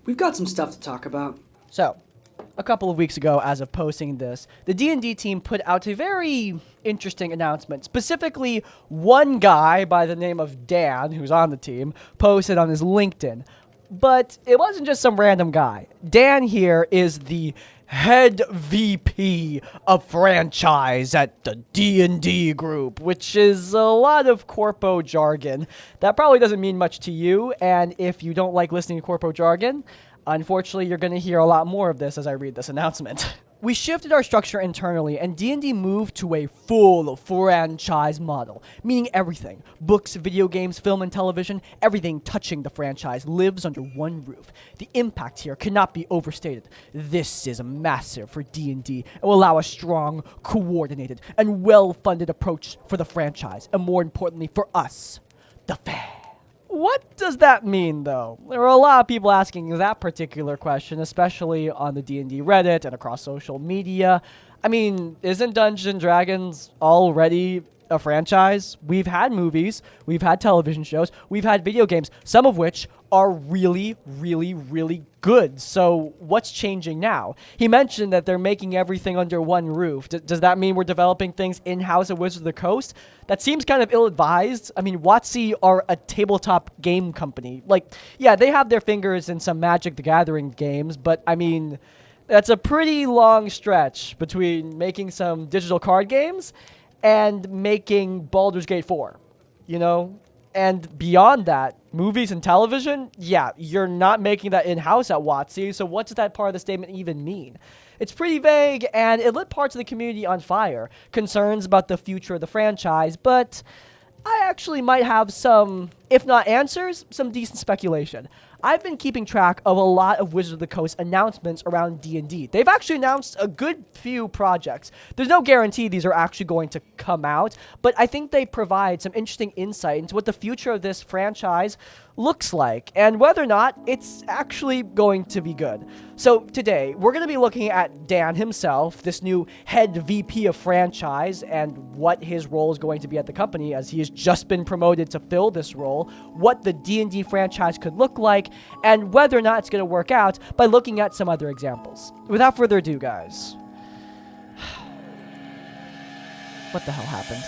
We've got some stuff to talk about. So, a couple of weeks ago, as of posting this, the D&D team put out a very interesting announcement. Specifically, one guy by the name of Dan, who's on the team, posted on his LinkedIn. But it wasn't just some random guy. Dan here is the head VP of fRAnChiSE at the D&D group, which is a lot of corpo jargon. That probably doesn't mean much to you, and if you don't like listening to corpo jargon, unfortunately, you're going to hear a lot more of this as I read this announcement. We shifted our structure internally, and D&D moved to a full franchise model, meaning everything. Books, video games, film, and television, everything touching the franchise lives under one roof. The impact here cannot be overstated. This is massive for D&D and will allow a strong, coordinated, and well-funded approach for the franchise, and more importantly for us, the fans. What does that mean, though? There are a lot of people asking that particular question, especially on the D&D Reddit and across social media. I mean, isn't Dungeons & Dragons already a franchise? We've had movies, we've had television shows, we've had video games, some of which are really, really, really good. So what's changing now? He mentioned that they're making everything under one roof. Does that mean we're developing things in-house at Wizards of the Coast? That seems kind of ill-advised. I mean, WotC are a tabletop game company. Like, yeah, they have their fingers in some Magic the Gathering games, but I mean, that's a pretty long stretch between making some digital card games and making Baldur's Gate 4, you know? And beyond that, movies and television, yeah, you're not making that in-house at WotC, so what does that part of the statement even mean? It's pretty vague, and it lit parts of the community on fire. Concerns about the future of the franchise, but I actually might have some, if not answers, some decent speculation. I've been keeping track of a lot of Wizards of the Coast announcements around D&D. They've actually announced a good few projects. There's no guarantee these are actually going to come out, but I think they provide some interesting insight into what the future of this franchise looks like, and whether or not it's actually going to be good. So today, we're going to be looking at Dan himself, this new head VP of franchise, and what his role is going to be at the company, as he has just been promoted to fill this role, what the D&D franchise could look like, and whether or not it's going to work out by looking at some other examples. Without further ado, guys. What the hell happened?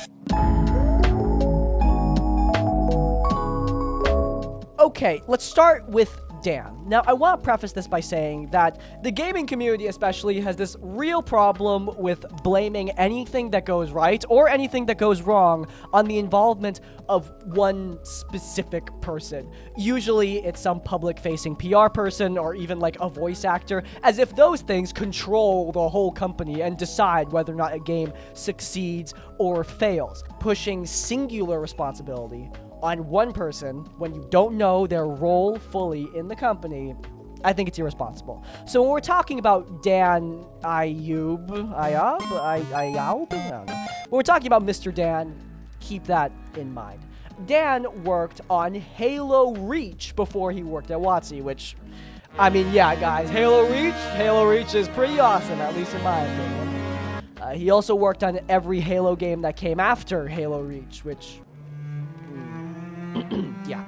Okay, let's start with Dan. Now, I want to preface this by saying that the gaming community especially has this real problem with blaming anything that goes right or anything that goes wrong on the involvement of one specific person. Usually, it's some public-facing PR person or even like a voice actor, as if those things control the whole company and decide whether or not a game succeeds or fails. Pushing singular responsibility on one person when you don't know their role fully in the company, I think it's irresponsible. So when we're talking about Dan Ayub, when we're talking about Mr. Dan, keep that in mind. Dan worked on Halo Reach before he worked at WotC, which, I mean, yeah, guys, Halo Reach is pretty awesome, at least in my opinion. He also worked on every Halo game that came after Halo Reach, which... yeah.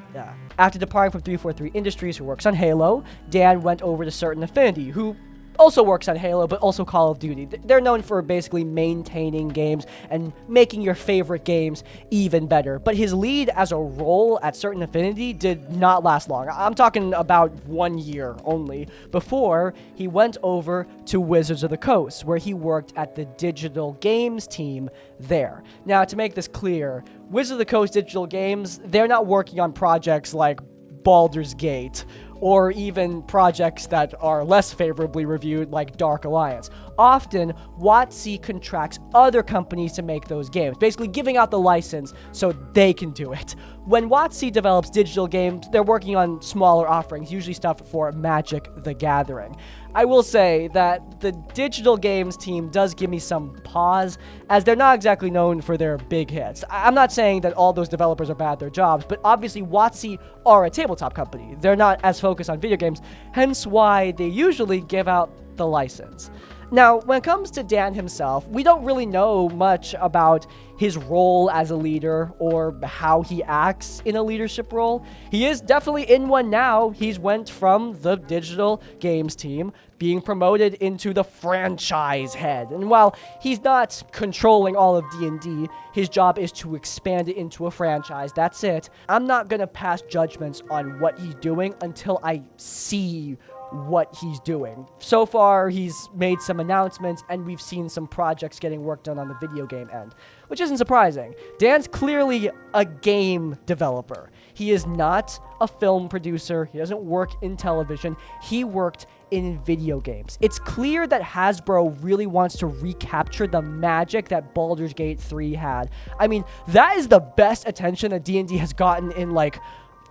After departing from 343 Industries, who works on Halo, Dan went over to Certain Affinity, who also works on Halo, but also Call of Duty. They're known for basically maintaining games and making your favorite games even better. But his lead as a role at Certain Affinity did not last long. I'm talking about 1 year only, before he went over to Wizards of the Coast, where he worked at the digital games team there. Now, to make this clear, Wizards of the Coast Digital Games, they're not working on projects like Baldur's Gate, or even projects that are less favorably reviewed like Dark Alliance. Often, WotC contracts other companies to make those games, basically giving out the license so they can do it. When WotC develops digital games, they're working on smaller offerings, usually stuff for Magic the Gathering. I will say that the digital games team does give me some pause, as they're not exactly known for their big hits. I'm not saying that all those developers are bad at their jobs, but obviously WotC are a tabletop company. They're not as focused on video games, hence why they usually give out the license. Now, when it comes to Dan himself, we don't really know much about his role as a leader or how he acts in a leadership role. He is definitely in one now. He's went from the digital games team being promoted into the franchise head. And while he's not controlling all of D&D, his job is to expand it into a franchise. That's it. I'm not going to pass judgments on what he's doing until I see what he's doing. So far, he's made some announcements, and we've seen some projects getting worked on the video game end, which isn't surprising. Dan's clearly a game developer. He is not a film producer. He doesn't work in television. He worked in video games. It's clear that Hasbro really wants to recapture the magic that Baldur's Gate 3 had. I mean, that is the best attention that D&D has gotten in, like,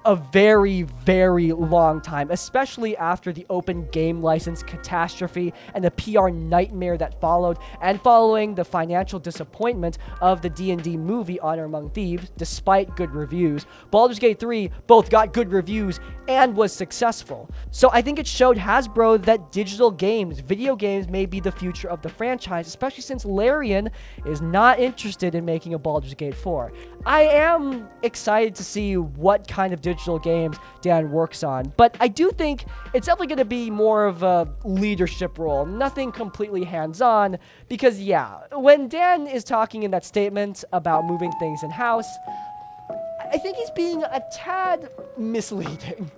a very, very long time, especially after the open game license catastrophe and the PR nightmare that followed, and following the financial disappointment of the D&D movie Honor Among Thieves. Despite good reviews, Baldur's Gate 3 both got good reviews and was successful. So I think it showed Hasbro that digital games, video games, may be the future of the franchise, especially since Larian is not interested in making a Baldur's Gate 4. I am excited to see what kind of digital games Dan works on, but I do think it's definitely going to be more of a leadership role, nothing completely hands-on, because yeah, when Dan is talking in that statement about moving things in-house, I think he's being a tad misleading.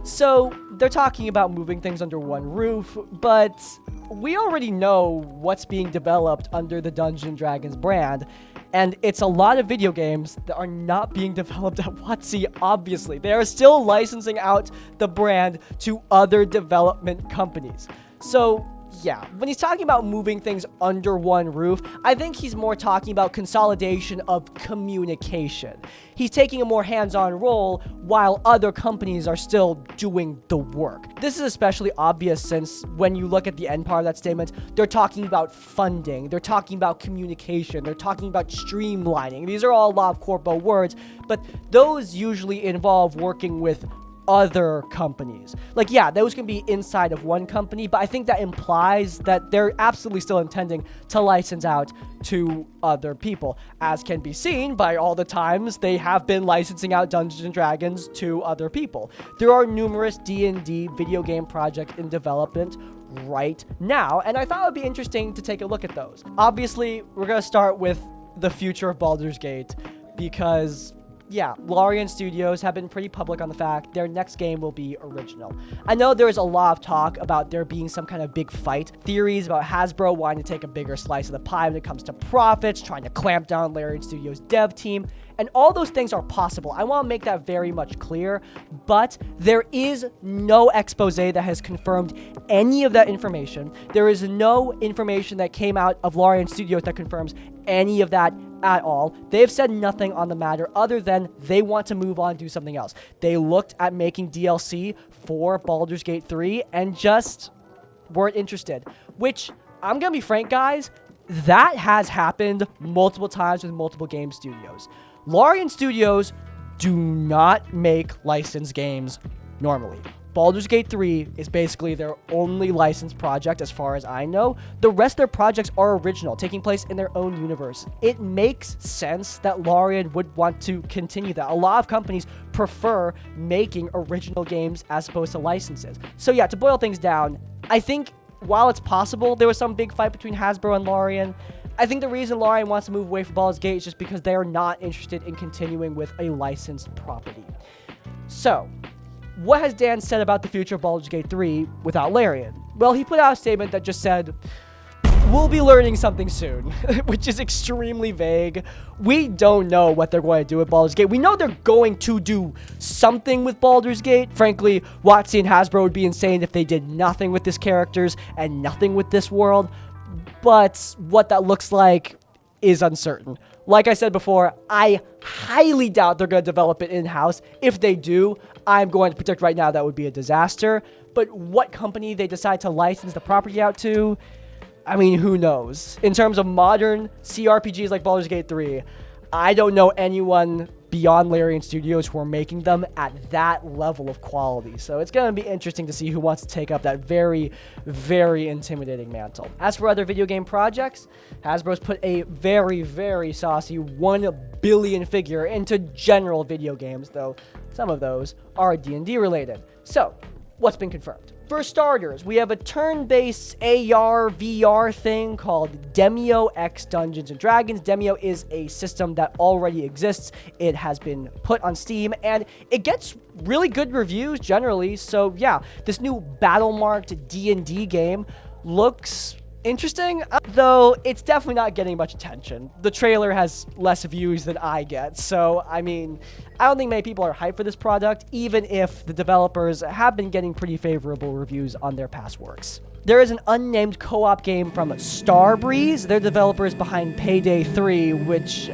So, they're talking about moving things under one roof, but we already know what's being developed under the Dungeons & Dragons brand, and it's a lot of video games that are not being developed at WotC, obviously. They are still licensing out the brand to other development companies. So, yeah, when he's talking about moving things under one roof, I think he's more talking about consolidation of communication. He's taking a more hands-on role while other companies are still doing the work. This is especially obvious since when you look at the end part of that statement, they're talking about funding, they're talking about communication, they're talking about streamlining. These are all a lot of corpo words, but those usually involve working with other companies. Like, yeah, those can be inside of one company, but I think that implies that they're absolutely still intending to license out to other people, as can be seen by all the times they have been licensing out Dungeons & Dragons to other people. There are numerous D&D video game projects in development right now, and I thought it would be interesting to take a look at those. Obviously, we're going to start with the future of Baldur's Gate, because yeah, Larian Studios have been pretty public on the fact their next game will be original. I know there's a lot of talk about there being some kind of big fight, theories about Hasbro wanting to take a bigger slice of the pie when it comes to profits, trying to clamp down on Larian Studios' dev team, and all those things are possible. I want to make that very much clear, but there is no expose that has confirmed any of that information. There is no information that came out of Larian Studios that confirms any of that at all. They've said nothing on the matter other than they want to move on and do something else. They looked at making DLC for Baldur's Gate 3 and just weren't interested, which, I'm gonna be frank, guys, that has happened multiple times with multiple game studios. Larian Studios do not make licensed games normally. Baldur's Gate 3 is basically their only licensed project as far as I know. The rest of their projects are original, taking place in their own universe. It makes sense that Larian would want to continue that. A lot of companies prefer making original games as opposed to licenses. So yeah, to boil things down, I think while it's possible there was some big fight between Hasbro and Larian, I think the reason Larian wants to move away from Baldur's Gate is just because they are not interested in continuing with a licensed property. So, what has Dan said about the future of Baldur's Gate 3 without Larian? Well, he put out a statement that just said, "We'll be learning something soon," which is extremely vague. We don't know what they're going to do with Baldur's Gate. We know they're going to do something with Baldur's Gate. Frankly, WotC and Hasbro would be insane if they did nothing with these characters and nothing with this world. But what that looks like is uncertain. Like I said before, I highly doubt they're going to develop it in-house. If they do, I'm going to predict right now that would be a disaster. But what company they decide to license the property out to, I mean, who knows? In terms of modern CRPGs like Baldur's Gate 3, I don't know anyone beyond Larian Studios who are making them at that level of quality. So it's going to be interesting to see who wants to take up that very, very intimidating mantle. As for other video game projects, Hasbro's put a very, very saucy 1 billion figure into general video games, though some of those are D&D related. So, what's been confirmed? For starters, we have a turn-based AR, VR thing called Demio X Dungeons & Dragons. Demio is a system that already exists. It has been put on Steam, and it gets really good reviews generally. So yeah, this new battle-marked D&D game looks interesting, though it's definitely not getting much attention. The trailer has less views than I get, so I mean, I don't think many people are hyped for this product, even if the developers have been getting pretty favorable reviews on their past works. There is an unnamed co-op game from Starbreeze. They're developers behind Payday 3, which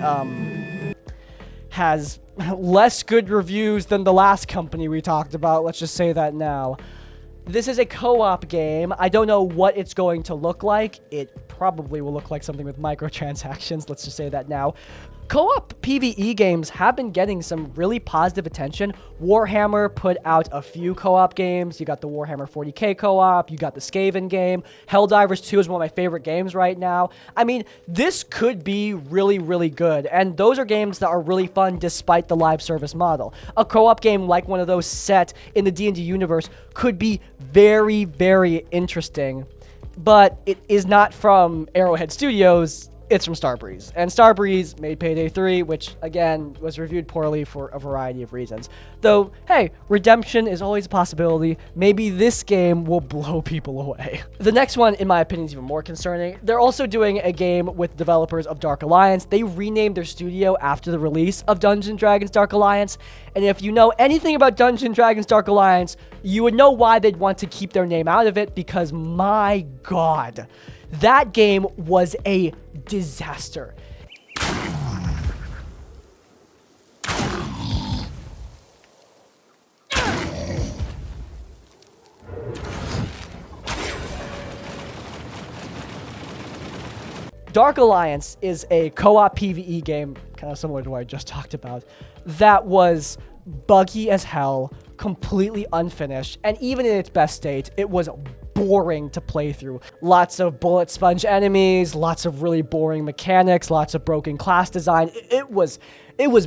has less good reviews than the last company we talked about, let's just say that now. This is a co-op game. I don't know what it's going to look like. It probably will look like something with microtransactions. Let's just say that now. Co-op PvE games have been getting some really positive attention. Warhammer put out a few co-op games. You got the Warhammer 40k co-op. You got the Skaven game. Helldivers 2 is one of my favorite games right now. I mean, this could be really, really good. And those are games that are really fun despite the live service model. A co-op game like one of those set in the D&D universe could be very, very interesting. But it is not from Arrowhead Studios. It's from Starbreeze. And Starbreeze made Payday 3, which, again, was reviewed poorly for a variety of reasons. Though, hey, redemption is always a possibility. Maybe this game will blow people away. The next one, in my opinion, is even more concerning. They're also doing a game with developers of Dark Alliance. They renamed their studio after the release of Dungeons & Dragons Dark Alliance. And if you know anything about Dungeons & Dragons Dark Alliance, you would know why they'd want to keep their name out of it, because my god, that game was a disaster. Dark Alliance is a co-op PvE game, kind of similar to what I just talked about, that was buggy as hell, completely unfinished, and even in its best state, it was boring to play through. Lots of bullet sponge enemies, lots of really boring mechanics, lots of broken class design. It was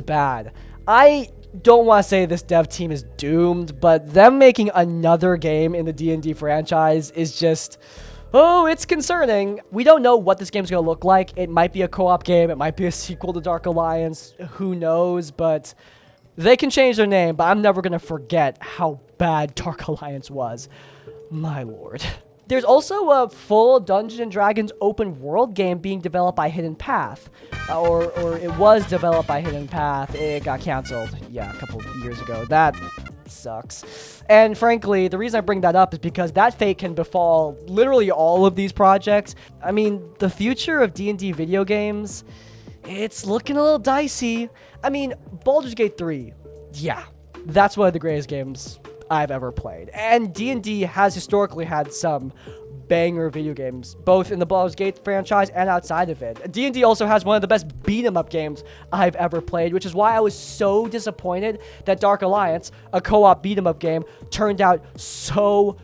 bad. I don't want to say this dev team is doomed, but them making another game in the D&D franchise is just, oh, it's concerning. We don't know what this game's going to look like. It might be a co-op game. It might be a sequel to Dark Alliance. Who knows? But they can change their name, but I'm never going to forget how bad Dark Alliance was. My lord. There's also a full Dungeons & Dragons open world game being developed by Hidden Path. Or it was developed by Hidden Path. It got canceled, yeah, a couple of years ago. That sucks. And frankly, the reason I bring that up is because that fate can befall literally all of these projects. I mean, the future of D&D video games, it's looking a little dicey. I mean, Baldur's Gate 3, yeah, that's one of the greatest games I've ever played. And D&D has historically had some banger video games, both in the Baldur's Gate franchise and outside of it. D&D also has one of the best beat-em-up games I've ever played, which is why I was so disappointed that Dark Alliance, a co-op beat-em-up game, turned out so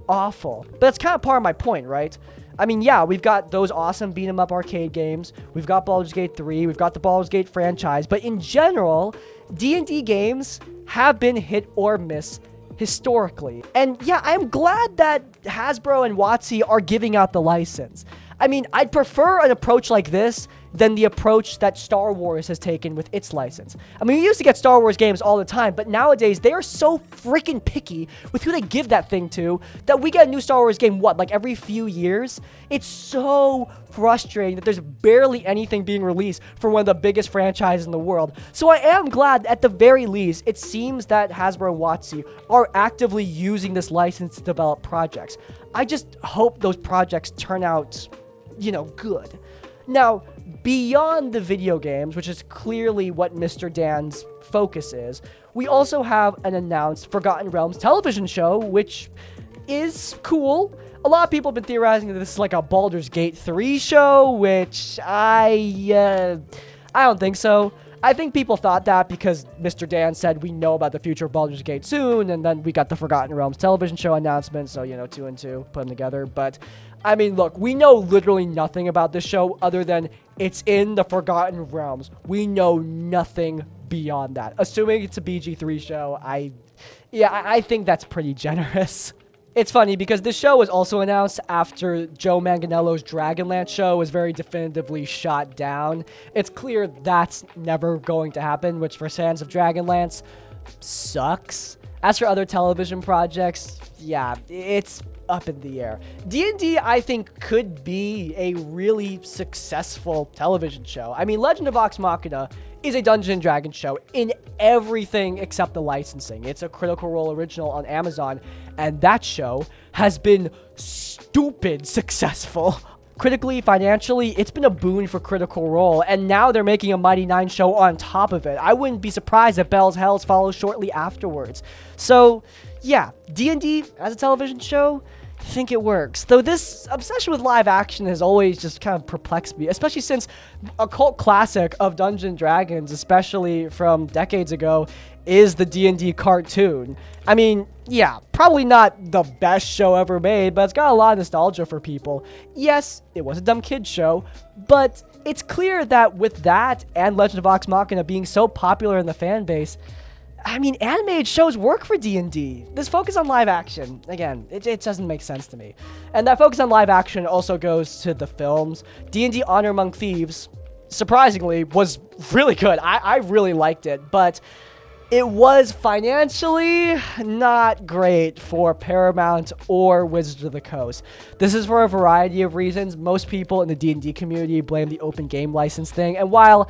awful. But that's kind of part of my point, right? I mean, yeah, we've got those awesome beat-em-up arcade games, we've got Baldur's Gate 3, we've got the Baldur's Gate franchise, but in general, D&D games have been hit or miss historically. And yeah, I'm glad that Hasbro and WotC are giving out the license. I mean, I'd prefer an approach like this than the approach that Star Wars has taken with its license. I mean, we used to get Star Wars games all the time, but nowadays they are so freaking picky with who they give that thing to that we get a new Star Wars game, what, like every few years? It's so frustrating that there's barely anything being released for one of the biggest franchises in the world. So I am glad, at the very least, it seems that Hasbro and WotC are actively using this license to develop projects. I just hope those projects turn out, you know, good. Now, beyond the video games, which is clearly what Mr. Dan's focus is, we also have an announced Forgotten Realms television show, which is cool. A lot of people have been theorizing that this is like a Baldur's Gate 3 show, which I don't think so. I think people thought that because Mr. Dan said we know about the future of Baldur's Gate soon, and then we got the Forgotten Realms television show announcement, so, 2 and 2, put them together. But, I mean, look, we know literally nothing about this show other than it's in the Forgotten Realms. We know nothing beyond that. Assuming it's a BG3 show, I think that's pretty generous. It's funny because this show was also announced after Joe Manganiello's Dragonlance show was very definitively shot down. It's clear that's never going to happen, which for fans of Dragonlance sucks. As for other television projects, yeah, it's up in the air. D&D, I think, could be a really successful television show. I mean, Legend of Vox Machina is a Dungeons & Dragons show in everything except the licensing. It's a Critical Role original on Amazon, and that show has been stupid successful. Critically, financially, it's been a boon for Critical Role, and now they're making a Mighty Nein show on top of it. I wouldn't be surprised if Bell's Hells follows shortly afterwards. So, yeah, D&D as a television show, I think it works. Though this obsession with live action has always just kind of perplexed me, especially since a cult classic of Dungeons & Dragons, especially from decades ago, is the D&D cartoon. I mean, yeah, probably not the best show ever made, but it's got a lot of nostalgia for people. Yes, it was a dumb kid show, but it's clear that with that and Legend of Vox Machina being so popular in the fan base, I mean, animated shows work for D&D. This focus on live action, again, it doesn't make sense to me. And that focus on live action also goes to the films. D&D Honor Among Thieves, surprisingly, was really good. I really liked it, but it was financially not great for Paramount or Wizards of the Coast. This is for a variety of reasons. Most people in the D&D community blame the open game license thing, and while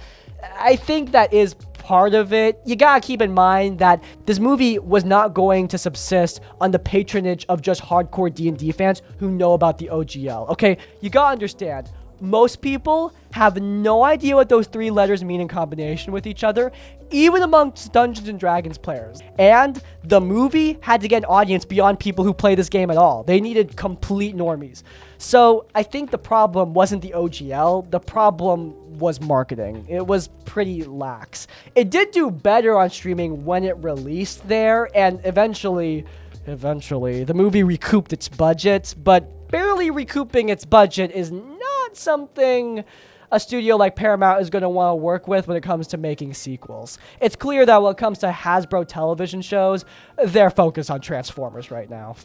I think that is part of it, you gotta keep in mind that this movie was not going to subsist on the patronage of just hardcore D&D fans who know about the OGL. Okay, you gotta understand, most people have no idea what those 3 letters mean in combination with each other, even amongst Dungeons & Dragons players. And the movie had to get an audience beyond people who play this game at all. They needed complete normies. So I think the problem wasn't the OGL, the problem was marketing. It was pretty lax. It did do better on streaming when it released there, and eventually, the movie recouped its budget, but barely recouping its budget is not something a studio like Paramount is going to want to work with when it comes to making sequels. It's clear that when it comes to Hasbro television shows, they're focused on Transformers right now.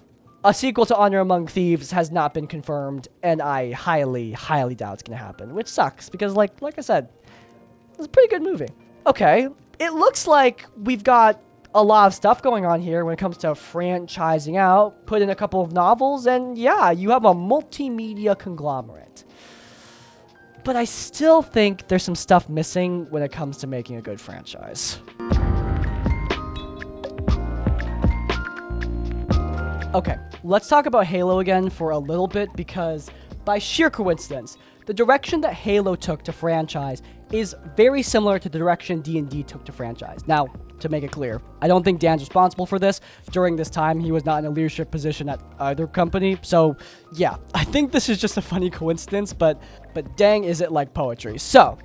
A sequel to Honor Among Thieves has not been confirmed, and I highly, highly doubt it's going to happen, which sucks, because like I said, it's a pretty good movie. Okay, it looks like we've got a lot of stuff going on here when it comes to franchising out, put in a couple of novels, and yeah, you have a multimedia conglomerate. But I still think there's some stuff missing when it comes to making a good franchise. Okay, let's talk about Halo again for a little bit, because by sheer coincidence, the direction that Halo took to franchise is very similar to the direction D&D took to franchise. Now, to make it clear, I don't think Dan's responsible for this. During this time, he was not in a leadership position at either company. So, yeah, I think this is just a funny coincidence, but dang, is it like poetry. So,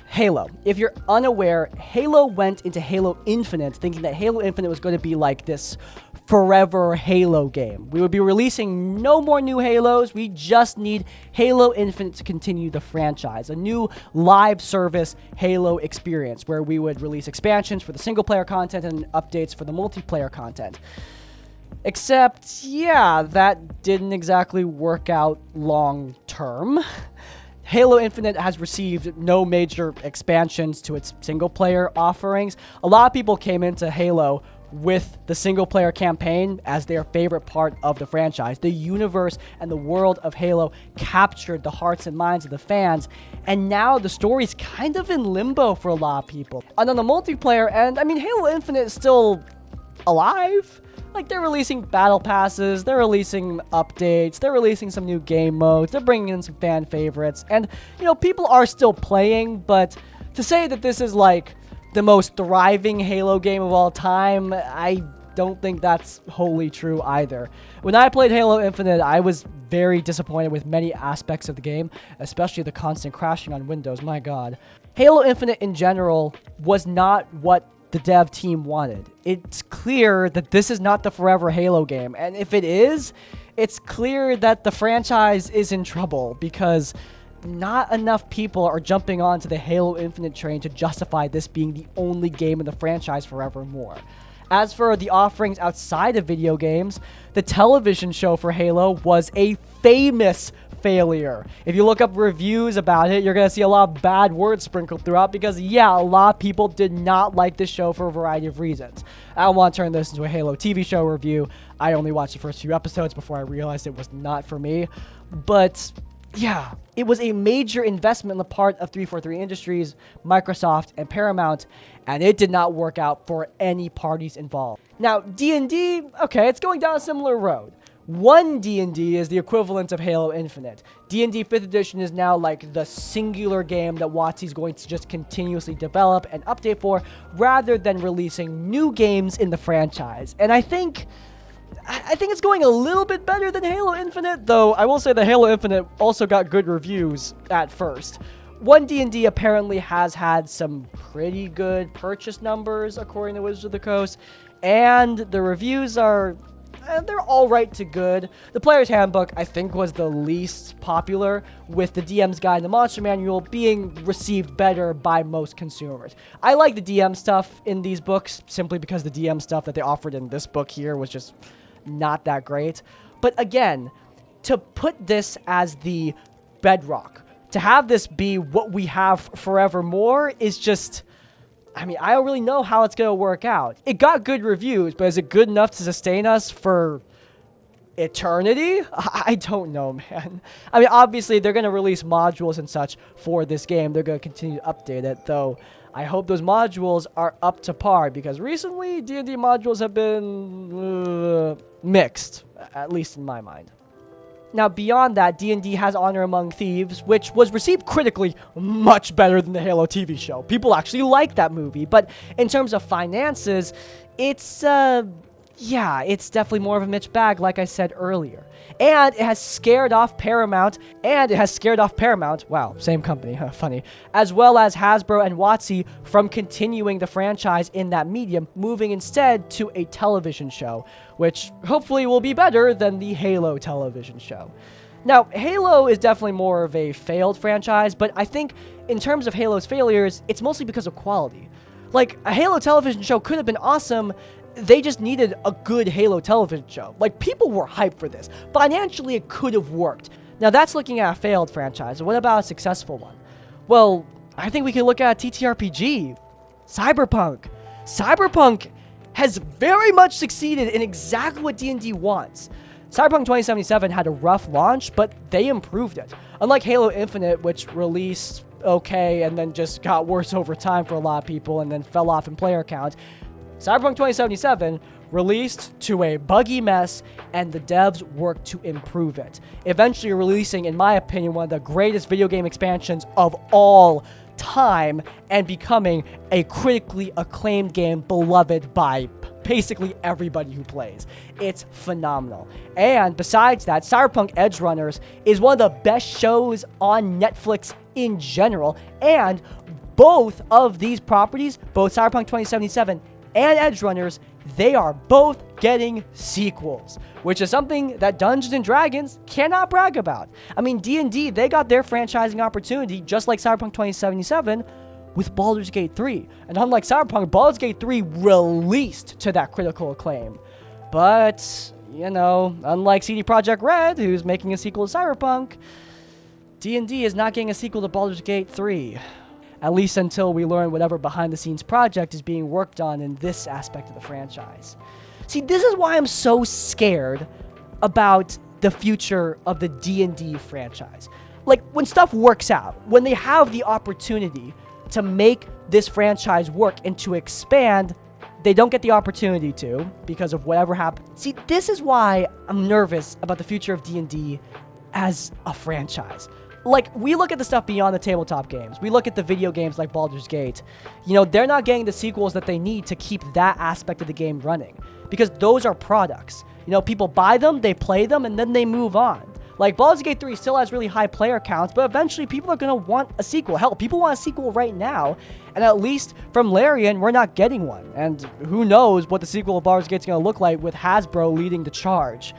Halo. If you're unaware, Halo went into Halo Infinite thinking that Halo Infinite was going to be like this forever Halo game. We would be releasing no more new Halos. We just need Halo Infinite to continue the franchise. A new live service Halo experience where we would release expansions for the single player content and updates for the multiplayer content. Except, yeah, that didn't exactly work out long term. Halo Infinite has received no major expansions to its single-player offerings. A lot of people came into Halo with the single-player campaign as their favorite part of the franchise. The universe and the world of Halo captured the hearts and minds of the fans, and now the story's kind of in limbo for a lot of people. And on the multiplayer end, I mean, Halo Infinite is still alive. Like, they're releasing battle passes, they're releasing updates, they're releasing some new game modes, they're bringing in some fan favorites, and, you know, people are still playing, but to say that this is, like, the most thriving Halo game of all time, I don't think that's wholly true either. When I played Halo Infinite, I was very disappointed with many aspects of the game, especially the constant crashing on Windows, my god. Halo Infinite in general was not what the dev team wanted. It's clear that this is not the forever Halo game, and if it is, it's clear that the franchise is in trouble because not enough people are jumping onto the Halo Infinite train to justify this being the only game in the franchise forevermore. As for the offerings outside of video games, the television show for Halo was a famous failure. If you look up reviews about it, you're going to see a lot of bad words sprinkled throughout because, yeah, a lot of people did not like this show for a variety of reasons. I don't want to turn this into a Halo TV show review. I only watched the first few episodes before I realized it was not for me. But yeah, it was a major investment on the part of 343 Industries, Microsoft, and Paramount, and it did not work out for any parties involved. Now, D&D, okay, it's going down a similar road. One D&D is the equivalent of Halo Infinite. D&D 5th edition is now like the singular game that WotC's going to just continuously develop and update for, rather than releasing new games in the franchise. And I think it's going a little bit better than Halo Infinite, though I will say that Halo Infinite also got good reviews at first. One D&D apparently has had some pretty good purchase numbers, according to Wizards of the Coast, and the reviews are they're all right to good. The Player's Handbook, I think, was the least popular, with the DM's Guide and the Monster Manual being received better by most consumers. I like the DM stuff in these books, simply because the DM stuff that they offered in this book here was just not that great. But again, to put this as the bedrock, to have this be what we have forevermore is just, I mean, I don't really know how it's going to work out. It got good reviews, but is it good enough to sustain us for eternity? I don't know, man. I mean, obviously, they're going to release modules and such for this game. They're going to continue to update it, though I hope those modules are up to par, because recently, D&D modules have been mixed, at least in my mind. Now, beyond that, D&D has Honor Among Thieves, which was received critically much better than the Halo TV show. People actually like that movie, but in terms of finances, it's definitely more of a mixed bag, like I said earlier. And it has scared off Paramount, wow, same company, funny, as well as Hasbro and WotC from continuing the franchise in that medium, moving instead to a television show, which hopefully will be better than the Halo television show. Now, Halo is definitely more of a failed franchise, but I think in terms of Halo's failures, it's mostly because of quality. Like, a Halo television show could have been awesome. They just needed a good Halo television show. Like, people were hyped for this. Financially, it could have worked. Now, that's looking at a failed franchise. What about a successful one? Well, I think we can look at a TTRPG. Cyberpunk. Cyberpunk has very much succeeded in exactly what D&D wants. Cyberpunk 2077 had a rough launch, but they improved it. Unlike Halo Infinite, which released okay and then just got worse over time for a lot of people and then fell off in player count, Cyberpunk 2077 released to a buggy mess, and the devs worked to improve it, eventually releasing, in my opinion, one of the greatest video game expansions of all time, and becoming a critically acclaimed game beloved by basically everybody who plays. It's phenomenal. And besides that, Cyberpunk Edgerunners is one of the best shows on Netflix in general, and both of these properties, both Cyberpunk 2077 and Edgerunners, they are both getting sequels, which is something that Dungeons & Dragons cannot brag about. I mean, D&D, they got their franchising opportunity, just like Cyberpunk 2077, with Baldur's Gate 3. And unlike Cyberpunk, Baldur's Gate 3 released to that critical acclaim. But, you know, unlike CD Projekt Red, who's making a sequel to Cyberpunk, D&D is not getting a sequel to Baldur's Gate 3. At least until we learn whatever behind-the-scenes project is being worked on in this aspect of the franchise. See, this is why I'm so scared about the future of the D&D franchise. Like, when stuff works out, when they have the opportunity to make this franchise work and to expand, they don't get the opportunity to because of whatever happened. See, this is why I'm nervous about the future of D&D as a franchise. Like, we look at the stuff beyond the tabletop games. We look at the video games like Baldur's Gate. You know, they're not getting the sequels that they need to keep that aspect of the game running, because those are products. You know, people buy them, they play them, and then they move on. Like, Baldur's Gate 3 still has really high player counts, but eventually people are going to want a sequel. Hell, people want a sequel right now, and at least from Larian, we're not getting one. And who knows what the sequel of Baldur's Gate's going to look like with Hasbro leading the charge.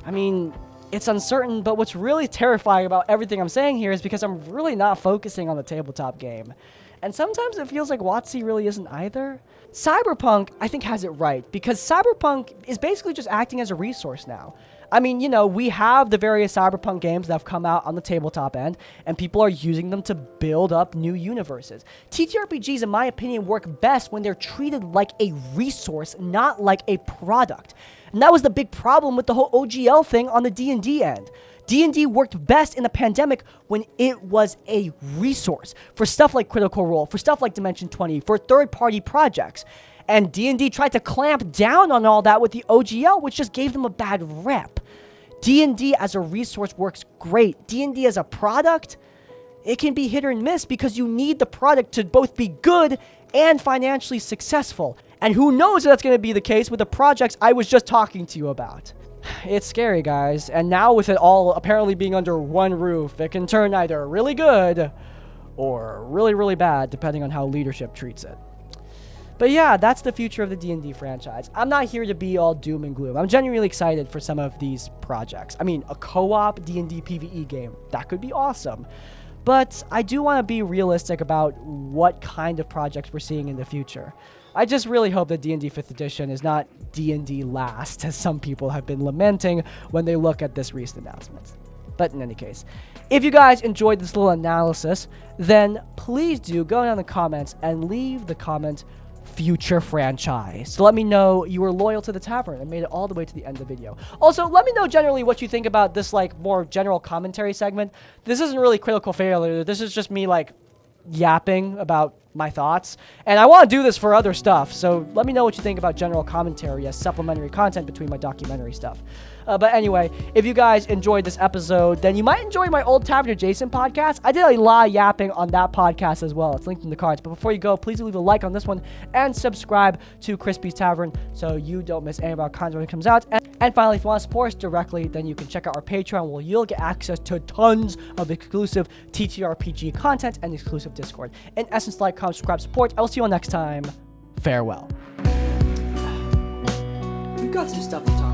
I mean, it's uncertain, but what's really terrifying about everything I'm saying here is because I'm really not focusing on the tabletop game. And sometimes it feels like WotC really isn't either. Cyberpunk, I think, has it right, because Cyberpunk is basically just acting as a resource now. I mean, you know, we have the various Cyberpunk games that have come out on the tabletop end, and people are using them to build up new universes. TTRPGs, in my opinion, work best when they're treated like a resource, not like a product. And that was the big problem with the whole OGL thing on the D&D end. D&D worked best in the pandemic when it was a resource for stuff like Critical Role, for stuff like Dimension 20, for third-party projects. And D&D tried to clamp down on all that with the OGL, which just gave them a bad rep. D&D as a resource works great. D&D as a product, it can be hit or miss because you need the product to both be good and financially successful. And who knows if that's going to be the case with the projects I was just talking to you about. It's scary, guys. And now with it all apparently being under one roof, it can turn either really good or really, really bad, depending on how leadership treats it. But yeah, that's the future of the D&D franchise. I'm not here to be all doom and gloom. I'm genuinely excited for some of these projects. I mean, a co-op D&D PvE game, that could be awesome. But I do want to be realistic about what kind of projects we're seeing in the future. I just really hope that D&D 5th edition is not D&D last, as some people have been lamenting when they look at this recent announcement. But in any case, if you guys enjoyed this little analysis, then please do go down in the comments and leave the comment future franchise. So let me know you were loyal to the tavern and made it all the way to the end of the video. Also, let me know generally what you think about this like more general commentary segment. This isn't really critical failure. This is just me like yapping about my thoughts, and I want to do this for other stuff, so let me know what you think about general commentary as supplementary content between my documentary stuff. But anyway, if you guys enjoyed this episode, then you might enjoy my old Tavern Adjacent podcast. I did a lot of yapping on that podcast as well. It's linked in the cards. But before you go, please leave a like on this one and subscribe to Crispy's Tavern so you don't miss any of our content when it comes out. And finally, if you want to support us directly, then you can check out our Patreon where you'll get access to tons of exclusive TTRPG content and exclusive Discord. In essence, like, comment, subscribe, support. I will see you all next time. Farewell. We've got some stuff to talk about.